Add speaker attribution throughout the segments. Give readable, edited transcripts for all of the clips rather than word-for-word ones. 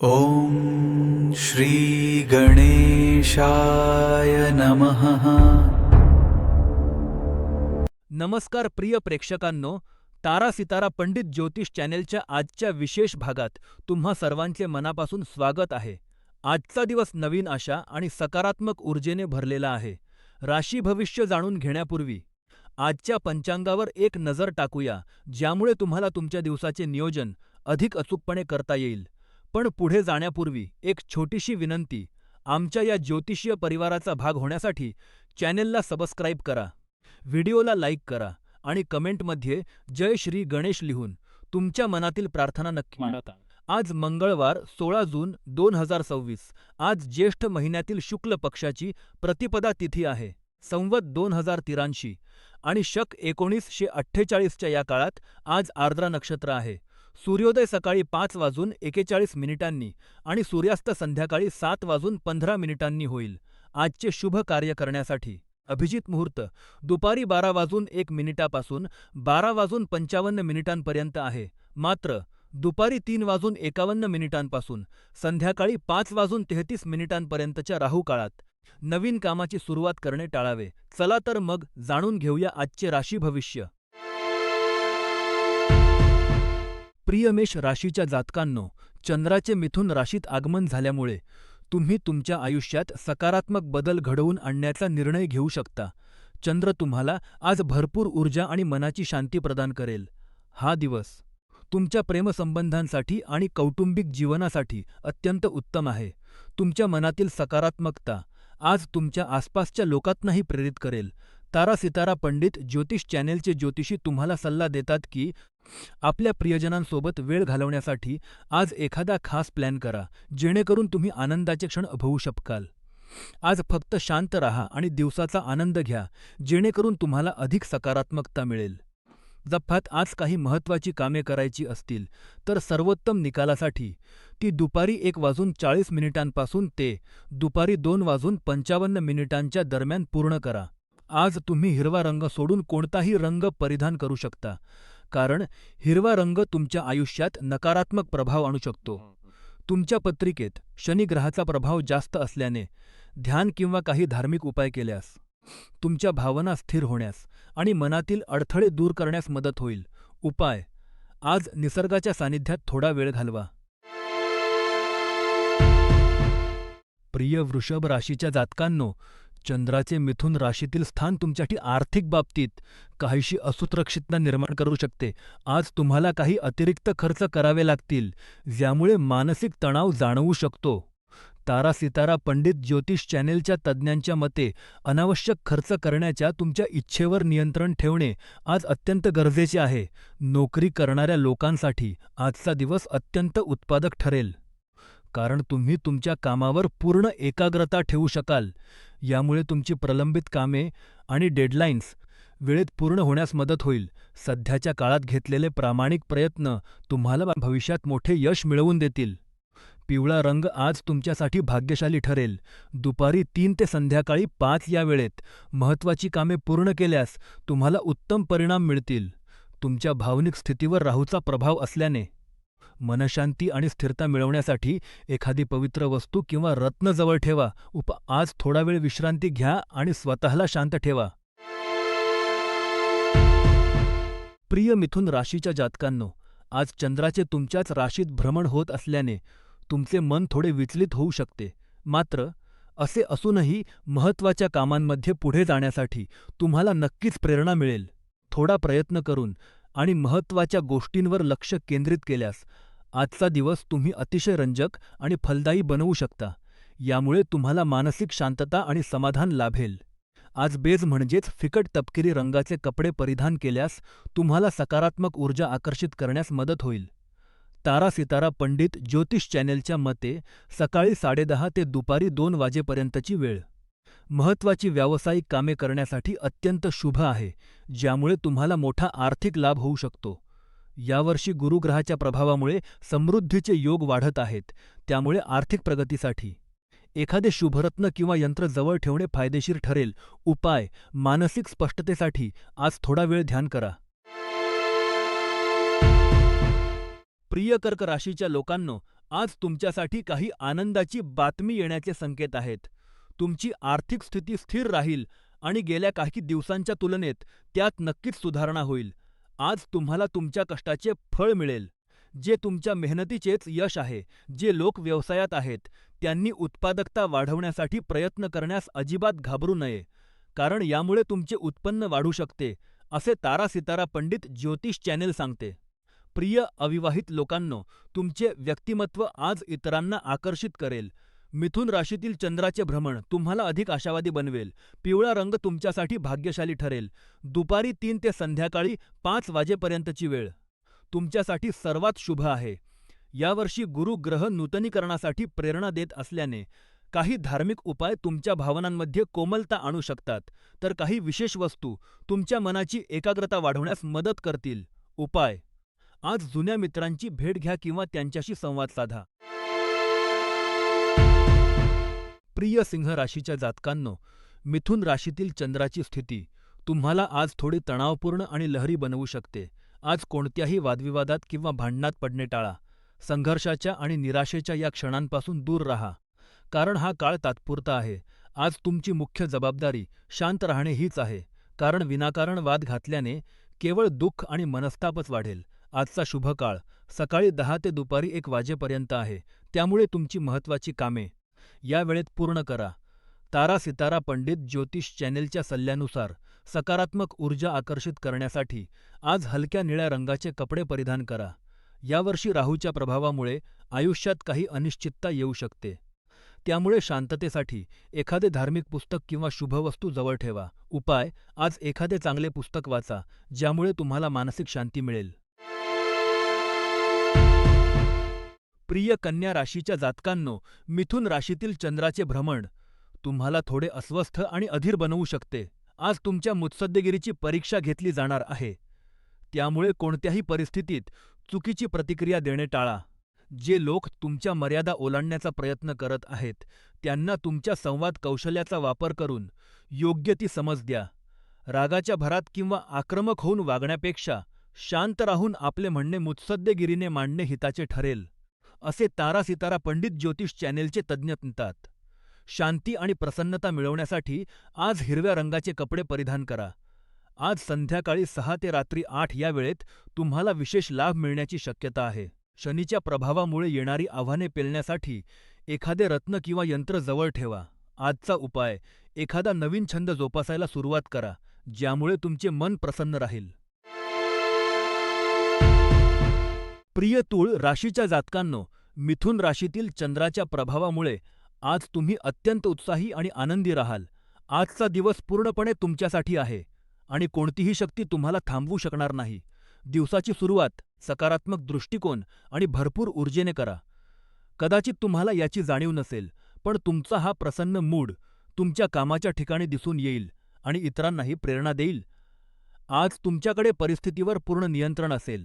Speaker 1: ॐ श्री गणेशाय नमः।
Speaker 2: नमस्कार प्रिय प्रेक्षकांनो, तारा सितारा पंडित ज्योतिष चॅनेलच्या आजच्या विशेष भागात तुम्हा सर्वांचे मनापासून स्वागत आहे. आजचा दिवस नवीन आशा आणि सकारात्मक ऊर्जेने भरलेला आहे. राशी भविष्य जाणून घेण्यापूर्वी आजच्या पंचांगावर एक नजर टाकूया, ज्यामुळे तुम्हाला तुमच्या दिवसाचे नियोजन अधिक अचूकपणे करता येईल. पण पुढे जाण्यापूर्वी एक छोटीशी विनंती. आमच्या या ज्योतिषीय परिवाराचा भाग होण्यासाठी चॅनेलला सबस्क्राईब करा, व्हिडिओला लाईक करा आणि कमेंटमध्ये जय श्री गणेश लिहून तुमच्या मनातील प्रार्थना नक्की मांडा. आज मंगळवार 16 जून 2026. आज ज्येष्ठ महिन्यातील शुक्ल पक्षाची प्रतिपदा तिथी आहे. संवत 2083 आणि शक 1948च्या या काळात आज आर्द्रा नक्षत्र आहे. सूर्योदय सकाळी 5:41 आणि सूर्यास्त संध्याकाळी 7:15 होईल. आजचे शुभ कार्य करण्यासाठी अभिजित मुहूर्त दुपारी 12:01 पासून 12:55 आहे. मात्र दुपारी 3:51 पासून संध्याकाळी 5:33 राहू काळात नवीन कामाची सुरुवात करणे टाळावे. चला तर मग जाणून घेऊया आजचे राशी भविष्य. प्रिय मेष राशीच्या जातकांनो, चंद्राचे मिथुन राशीत आगमन झाल्यामुळे तुम्ही तुमच्या आयुष्यात सकारात्मक बदल घडवून आणण्याचा निर्णय घेऊ शकता. चंद्र तुम्हाला आज भरपूर ऊर्जा आणि मनाची शांती प्रदान करेल. हा दिवस तुमच्या प्रेमसंबंधांसाठी आणि कौटुंबिक जीवनासाठी अत्यंत उत्तम आहे. तुमच्या मनातील सकारात्मकता आज तुमच्या आसपासच्या लोकांनाही प्रेरित करेल. तारा सितारा पंडित ज्योतिष चॅनेलचे ज्योतिषी तुम्हाला सल्ला देतात की आपल्या प्रियजनांसोबत वेळ घालवण्यासाठी आज एखादा खास प्लॅन करा, जेणेकरून तुम्ही आनंदाचे क्षण अनुभवू शकाल. आज फक्त शांत राहा आणि दिवसाचा आनंद घ्या, जेणेकरून तुम्हाला अधिक सकारात्मकता मिळेल. जफात आज काही महत्त्वाची कामे करायची असतील तर सर्वोत्तम निकालासाठी ती दुपारी 1:40 पासून ते दुपारी 2:55 दरम्यान पूर्ण करा. आज तुम्ही हिरवा रंग सोडून कोणताही रंग परिधान करू शकता, कारण हिरवा रंग तुमच्या आयुष्यात नकारात्मक प्रभाव आणू शकतो. तुमच्या पत्रिकेत शनी ग्रहाचा प्रभाव जास्त असल्याने ध्यान किंवा काही धार्मिक उपाय केल्यास तुमच्या भावना स्थिर होण्यास आणि मनातील अडथळे दूर करण्यास मदत होईल. उपाय: आज निसर्गाच्या सानिध्यात थोडा वेळ घालवा. प्रिय वृषभ राशीच्या जातकांनो, चंद्राचे मिथुन राशीतील स्थान तुमच्यासाठी आर्थिक बाबतीत काहीशी असुरक्षितता निर्माण करू शकते. आज तुम्हाला काही अतिरिक्त खर्च करावे लागतील, ज्यामुळे मानसिक तणाव जाणवू शकतो. तारा सितारा पंडित ज्योतिष चॅनेलच्या तज्ज्ञांच्या मते अनावश्यक खर्च करण्याच्या तुमच्या इच्छेवर नियंत्रण ठेवणे आज अत्यंत गरजेचे आहे. नोकरी करणाऱ्या लोकांसाठी आजचा दिवस अत्यंत उत्पादक ठरेल, कारण तुम्ही तुमच्या कामावर पूर्ण एकाग्रता ठेवू शकाल. यामुळे तुमची प्रलंबित कामे आणि डेडलाईन्स वेळेत पूर्ण होण्यास मदत होईल. सध्याच्या काळात घेतलेले प्रामाणिक प्रयत्न तुम्हाला भविष्यात मोठे यश मिळवून देतील. पिवळा रंग आज तुमच्यासाठी भाग्यशाली ठरेल. दुपारी 3 ते संध्याकाळी 5 या वेळेत महत्त्वाची कामे पूर्ण केल्यास तुम्हाला उत्तम परिणाम मिळतील. तुमच्या भावनिक स्थितीवर राहूचा प्रभाव असल्याने मनःशांती आणि स्थिरता मिळवण्यासाठी एखादी पवित्र वस्तू किंवा रत्न जवळ ठेवा. आज थोडा वेळ विश्रांती घ्या आणि स्वतःला शांत ठेवा. प्रिय मिथुन राशीच्या जातकांनो, आज चंद्राचे तुमच्याच राशीत भ्रमण होत असल्याने तुमचे मन थोडे विचलित होऊ शकते. मात्र असे असूनही महत्त्वाच्या कामांमध्ये पुढे जाण्यासाठी तुम्हाला नक्कीच प्रेरणा मिळेल. थोडा प्रयत्न करून आणि महत्त्वाच्या गोष्टींवर लक्ष केंद्रित केल्यास आजचा दिवस तुम्ही अतिशय रंजक आणि फलदायी बनवू शकता. यामुळे तुम्हाला मानसिक शांतता आणि समाधान लाभेल. आज बेज म्हणजेच फिकट तपकिरी रंगाचे कपडे परिधान केल्यास तुम्हाला सकारात्मक ऊर्जा आकर्षित करण्यास मदत होईल. तारा सितारा पंडित ज्योतिष चॅनेलच्या मते सकाळी 10:30 ते दुपारी 2 वाजेपर्यंतची वेळ महत्त्वाची व्यावसायिक कामे करण्यासाठी अत्यंत शुभ आहे, ज्यामुळे तुम्हाला मोठा आर्थिक लाभ होऊ शकतो. यावर्षी गुरुग्रहाच्या प्रभावामुळे समृद्धीचे योग वाढत आहेत, त्यामुळे आर्थिक प्रगतीसाठी एखादे शुभरत्न किंवा यंत्र जवळ ठेवणे फायदेशीर ठरेल. उपाय: मानसिक स्पष्टतेसाठी आज थोडा वेळ ध्यान करा. प्रिय कर्क राशीच्या लोकांनो, आज तुमच्यासाठी काही आनंदाची बातमी येण्याचे संकेत आहेत. तुमची आर्थिक स्थिती स्थिर राहील आणि गेल्या काही दिवसांच्या तुलनेत त्यात नक्कीच सुधारणा होईल. आज तुम्हाला तुमच्या कष्टाचे फळ मिळेल, जे तुमच्या मेहनतीचेच यश आहे. जे लोक व्यवसायात आहेत, त्यांनी उत्पादकता वाढवण्यासाठी प्रयत्न करण्यास अजिबात घाबरू नये, कारण यामुळे तुमचे उत्पन्न वाढू शकते, असे तारा सितारा पंडित ज्योतिष चॅनेल सांगते. प्रिय अविवाहित लोकांनो, तुमचे व्यक्तिमत्व आज इतरांना आकर्षित करेल. मिथुन राशीतील चंद्राचे भ्रमण तुम्हाला अधिक आशावादी बनवेल. पिवळा रंग तुमच्यासाठी भाग्यशाली ठरेल. दुपारी 3 ते संध्याकाळी 5 वाजेपर्यंतची वेळ तुमच्यासाठी सर्वात शुभ आहे. यावर्षी गुरु ग्रह नूतनीकरणासाठी प्रेरणा देत असल्याने काही धार्मिक उपाय तुमच्या भावनांमध्ये कोमलता आणू शकतात, तर काही विशेष वस्तू तुमच्या मनाची एकाग्रता वाढवण्यास मदत करतील. उपाय: आज जुन्या मित्रांची भेट घ्या किंवा त्यांच्याशी संवाद साधा. प्रिय सिंह राशीच्या जातकांनो, मिथुन राशीतील चंद्राची स्थिती तुम्हाला आज थोडी तणावपूर्ण आणि लहरी बनवू शकते. आज कोणत्याही वादविवादात किंवा भांडणात पडणे टाळा. संघर्षाच्या आणि निराशेच्या या क्षणांपासून दूर राहा, कारण हा काळ तात्पुरता आहे. आज तुमची मुख्य जबाबदारी शांत राहणे हीच आहे, कारण विनाकारण वाद घातल्याने केवळ दुःख आणि मनस्तापच वाढेल. आजचा शुभ काळ सकाळी 10 ते दुपारी 1 वाजेपर्यंत आहे, त्यामुळे तुमची महत्त्वाची कामे या वेळेत पूर्ण करा. तारा सितारा पंडित ज्योतिष चॅनेलच्या सल्ल्यानुसार सकारात्मक ऊर्जा आकर्षित करण्यासाठी आज हलक्या निळ्या रंगाचे कपडे परिधान करा. यावर्षी राहूच्या प्रभावामुळे आयुष्यात काही अनिश्चितता येऊ शकते, त्यामुळे शांततेसाठी एखादे धार्मिक पुस्तक किंवा शुभवस्तू जवळ ठेवा. उपाय: आज एखादे चांगले पुस्तक वाचा, ज्यामुळे तुम्हाला मानसिक शांती मिळेल. प्रिय कन्या राशीच्या जातकांनो, मिथुन राशीतील चंद्राचे भ्रमण तुम्हाला थोडे अस्वस्थ आणि अधीर बनवू शकते. आज तुमच्या मुत्सद्देगिरीची परीक्षा घेतली जाणार आहे, त्यामुळे कोणत्याही परिस्थितीत चुकीची प्रतिक्रिया देणे टाळा. जे लोक तुमच्या मर्यादा ओलांडण्याचा प्रयत्न करत आहेत, त्यांना तुमच्या संवाद कौशल्याचा वापर करून योग्य ती समज द्या. रागाच्या भरात किंवा आक्रमक होऊन वागण्यापेक्षा शांत राहून आपले म्हणणे मुत्सद्देगिरीने मांडणे हिताचे ठरेल, असे तारा सितारा पंडित ज्योतिष चॅनेलचे तज्ज्ञ म्हणतात. शांती आणि प्रसन्नता मिळवण्यासाठी आज हिरव्या रंगाचे कपडे परिधान करा. आज संध्याकाळी 6 ते रात्री 8 या वेळेत तुम्हाला विशेष लाभ मिळण्याची शक्यता आहे. शनीच्या प्रभावामुळे येणारी आव्हाने पेलण्यासाठी एखादे रत्न किंवा यंत्र जवळ ठेवा. आजचा उपाय: एखादा नवीन छंद जोपासायला सुरुवात करा, ज्यामुळे तुमचे मन प्रसन्न राहील. प्रिय तूळ राशीच्या जातकांनो, मिथुन राशीतील चंद्राच्या प्रभावामुळे आज तुम्ही अत्यंत उत्साही आणि आनंदी राहाल. आजचा दिवस पूर्णपणे तुमच्यासाठी आहे आणि कोणतीही शक्ती तुम्हाला थांबवू शकणार नाही. दिवसाची सुरुवात सकारात्मक दृष्टिकोन आणि भरपूर ऊर्जेने करा. कदाचित तुम्हाला याची जाणीव नसेल, पण तुमचा हा प्रसन्न मूड तुमच्या कामाच्या ठिकाणी दिसून येईल आणि इतरांनाही प्रेरणा देईल. आज तुमच्याकडे परिस्थितीवर पूर्ण नियंत्रण असेल,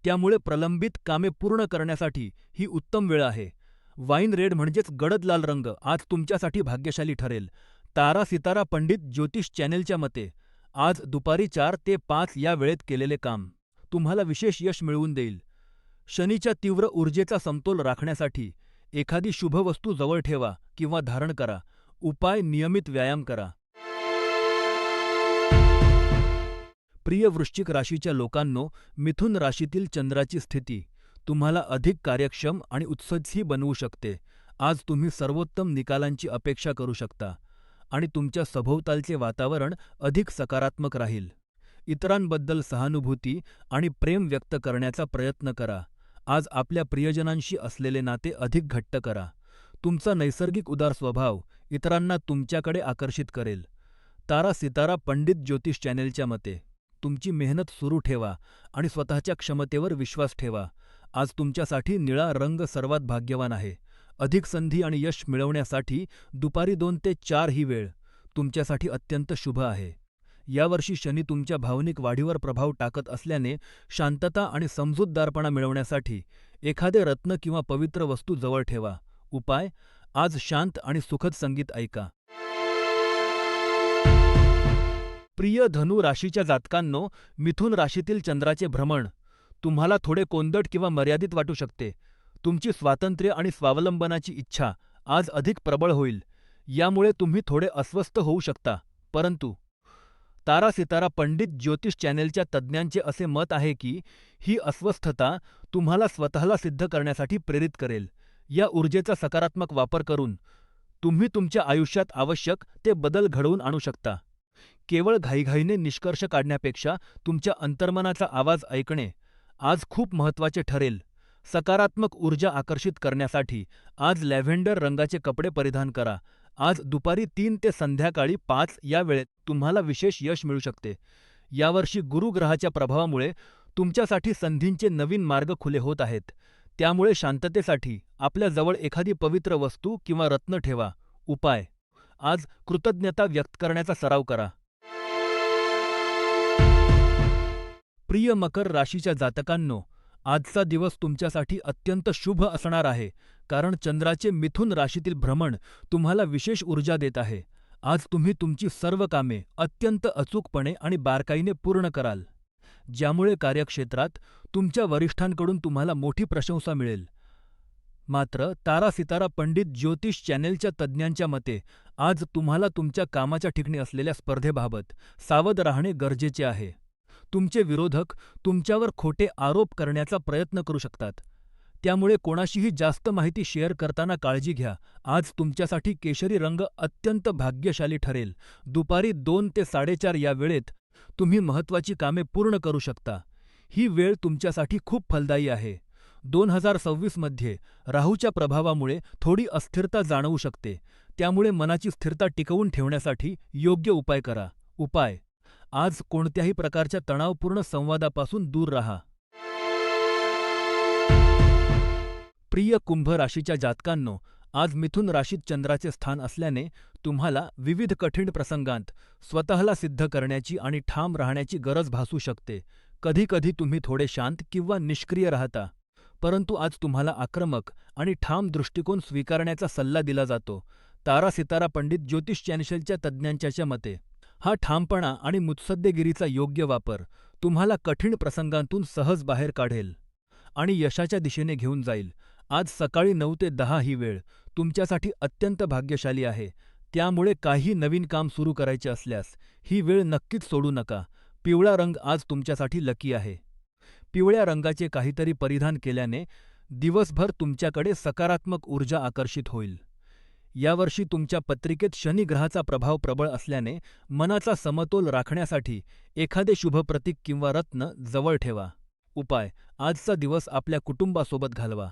Speaker 2: त्यामुळे प्रलंबित कामे पूर्ण करण्यासाठी ही उत्तम वेळ आहे. वाईन रेड म्हणजेच गडद लाल रंग आज तुमच्यासाठी भाग्यशाली ठरेल. तारा सितारा पंडित ज्योतिष चॅनेलच्या मते आज दुपारी 4 ते 5 या वेळेत केलेले काम तुम्हाला विशेष यश मिळवून देईल. शनीच्या तीव्र ऊर्जेचा समतोल राखण्यासाठी एखादी शुभ वस्तू जवळ ठेवा किंवा धारण करा. उपाय: नियमित व्यायाम करा. प्रिय वृश्चिक राशीच्या लोकांनो, मिथुन राशीतील चंद्राची स्थिती तुम्हाला अधिक कार्यक्षम आणि उत्साही बनवू शकते. आज तुम्ही सर्वोत्तम निकालांची अपेक्षा करू शकता आणि तुमच्या सभोवतालचे वातावरण अधिक सकारात्मक राहील. इतरांबद्दल सहानुभूती आणि प्रेम व्यक्त करण्याचा प्रयत्न करा. आज आपल्या प्रियजनांशी असलेले नाते अधिक घट्ट करा. तुमचा नैसर्गिक उदार स्वभाव इतरांना तुमच्याकडे आकर्षित करेल. तारा सितारा पंडित ज्योतिष चॅनेलच्या मते तुमची मेहनत सुरू ठेवा आणि स्वतःच्या क्षमतेवर विश्वास ठेवा. आज तुमच्यासाठी निळा रंग सर्वात भाग्यवान आहे. अधिक संधी आणि यश मिळवण्यासाठी दुपारी 2 ते 4 ही वेळ तुमच्यासाठी अत्यंत शुभ आहे. यावर्षी शनी तुमच्या भावनिक वाढीवर प्रभाव टाकत असल्याने शांतता आणि समजूतदारपणा मिळवण्यासाठी एखादे रत्न किंवा पवित्र वस्तू जवळ ठेवा. उपाय: आज शांत आणि सुखद संगीत ऐका. प्रिय धनु राशीच्या जातकांनो, मिथुन राशीतील चंद्राचे भ्रमण तुम्हाला थोडे कोंदट किंवा मर्यादित वाटू शकते. तुमची स्वातंत्र्य आणि स्वावलंबनाची इच्छा आज अधिक प्रबळ होईल. यामुळे तुम्ही थोडे अस्वस्थ होऊ शकता, परंतु तारा सितारा पंडित ज्योतिष चॅनेलच्या तज्ज्ञांचे असे मत आहे की ही अस्वस्थता तुम्हाला स्वतःला सिद्ध करण्यासाठी प्रेरित करेल. या ऊर्जेचा सकारात्मक वापर करून तुम्ही तुमच्या आयुष्यात आवश्यक ते बदल घडवून आणू शकता. केवळ घाईघाईने निष्कर्ष काढण्यापेक्षा तुमच्या अंतर्मनाचा आवाज ऐकणे आज खूप महत्त्वाचे ठरेल. सकारात्मक ऊर्जा आकर्षित करण्यासाठी आज लॅव्हेंडर रंगाचे कपडे परिधान करा. आज दुपारी 3 ते संध्याकाळी 5 या वेळेत तुम्हाला विशेष यश मिळू शकते. यावर्षी गुरु ग्रहाच्या प्रभावामुळे तुमच्यासाठी संधींचे नवीन मार्ग खुले होत आहेत. त्यामुळे शांततेसाठी आपल्या जवळ एखादी पवित्र वस्तू किंवा रत्न ठेवा. उपाय: आज कृतज्ञता व्यक्त करण्याचा सराव करा. प्रिय मकर राशीच्या जातकांनो, आजचा दिवस तुमच्यासाठी अत्यंत शुभ असणार आहे, कारण चंद्राचे मिथुन राशीतील भ्रमण तुम्हाला विशेष ऊर्जा देत आहे. आज तुम्ही तुमची सर्व कामे अत्यंत अचूकपणे आणि बारकाईने पूर्ण कराल, ज्यामुळे कार्यक्षेत्रात तुमच्या वरिष्ठांकडून तुम्हाला मोठी प्रशंसा मिळेल. मात्र तारा सितारा पंडित ज्योतिष चॅनेलच्या तज्ज्ञांच्या मते आज तुम्हाला तुमच्या कामाच्या ठिकाणी असलेल्या स्पर्धेबाबत सावध राहणे गरजेचे आहे. तुमचे विरोधक तुमच्यावर खोटे आरोप करण्याचा प्रयत्न करू शकतात. त्यामुळे कोणाशीही जास्त माहिती शेअर करताना काळजी घ्या. आज तुमच्यासाठी केशरी रंग अत्यंत भाग्यशाली ठरेल. दुपारी 2 ते 4:30 या वेळेत तुम्ही महत्त्वाची कामे पूर्ण करू शकता. ही वेळ तुमच्यासाठी खूप फलदायी आहे. 2026 मध्ये राहूच्या प्रभावामुळे थोडी अस्थिरता जाणवू शकते. त्यामुळे मनाची स्थिरता टिकवून ठेवण्यासाठी योग्य उपाय करा. उपाय: आज कोणत्याही प्रकारच्या तणावपूर्ण संवादापासून दूर राहा. प्रिय कुंभ राशीच्या जातकांनो, आज मिथुन राशीत चंद्राचे स्थान असल्याने तुम्हाला विविध कठीण प्रसंगांत स्वतःला सिद्ध करण्याची आणि ठाम राहण्याची गरज भासू शकते. कधीकधी तुम्ही थोडे शांत किंवा निष्क्रिय राहता, परंतु आज तुम्हाला आक्रमक आणि ठाम दृष्टिकोन स्वीकारण्याचा सल्ला दिला जातो. तारा सितारा पंडित ज्योतिष चॅनेलच्या तज्ज्ञांच्या मते हा ठामपणा आणि मुत्सद्देगिरीचा योग्य वापर तुम्हाला कठीण प्रसंगांतून सहज बाहेर काढेल आणि यशाच्या दिशेने घेऊन जाईल. आज सकाळी 9 ते 10 ही वेळ तुमच्यासाठी अत्यंत भाग्यशाली आहे. त्यामुळे काही नवीन काम सुरू करायचे असल्यास ही वेळ नक्कीच सोडू नका. पिवळा रंग आज तुमच्यासाठी लकी आहे. पिवळ्या रंगाचे काहीतरी परिधान केल्याने दिवसभर तुमच्याकडे सकारात्मक ऊर्जा आकर्षित होईल. यावर्षी तुमच्या पत्रिकेत शनी ग्रहाचा प्रभाव प्रबळ असल्याने मनाचा समतोल राखण्यासाठी एखादे शुभ प्रतीक किंवा रत्न जवळ ठेवा. उपाय: आजचा दिवस आपल्या कुटुंबासोबत घालवा.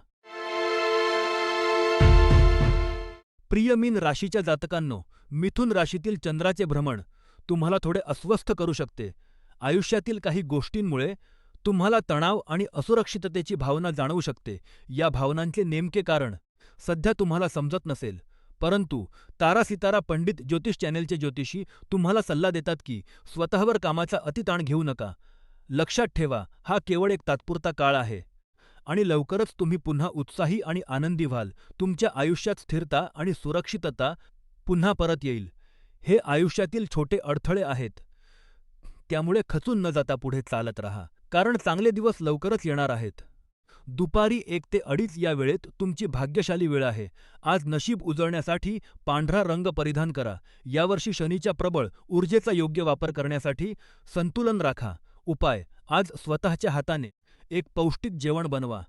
Speaker 2: प्रिय मीन राशीच्या जातकांनो, मिथुन राशीतील चंद्राचे भ्रमण तुम्हाला थोडे अस्वस्थ करू शकते. आयुष्यातील काही गोष्टींमुळे तुम्हाला तणाव आणि असुरक्षिततेची भावना जाणवू शकते. या भावनांचे नेमके कारण सध्या तुम्हाला समजत नसेल, परंतु तारा सितारा पंडित ज्योतिष चॅनेलचे ज्योतिषी तुम्हाला सल्ला देतात की स्वतःवर कामाचा अतिताण घेऊ नका. लक्षात ठेवा, हा केवळ एक तात्पुरता काळ आहे आणि लवकरच तुम्ही पुन्हा उत्साही आणि आनंदी व्हाल. तुमच्या आयुष्यात स्थिरता आणि सुरक्षितता पुन्हा परत येईल. हे आयुष्यातील छोटे अडथळे आहेत, त्यामुळे खचून न जाता पुढे चालत राहा, कारण चांगले दिवस लवकरच येणार आहेत. दुपारी 1 ते 2:30 या वेळेत तुमची भाग्यशाली वेळ आहे. आज नशीब उजळण्यासाठी पांढरा रंग परिधान करा. यावर्षी शनीच्या प्रबळ ऊर्जेचा योग्य वापर करण्यासाठी संतुलन राखा. उपाय: आज स्वतःच्या हाताने एक पौष्टिक जेवण बनवा.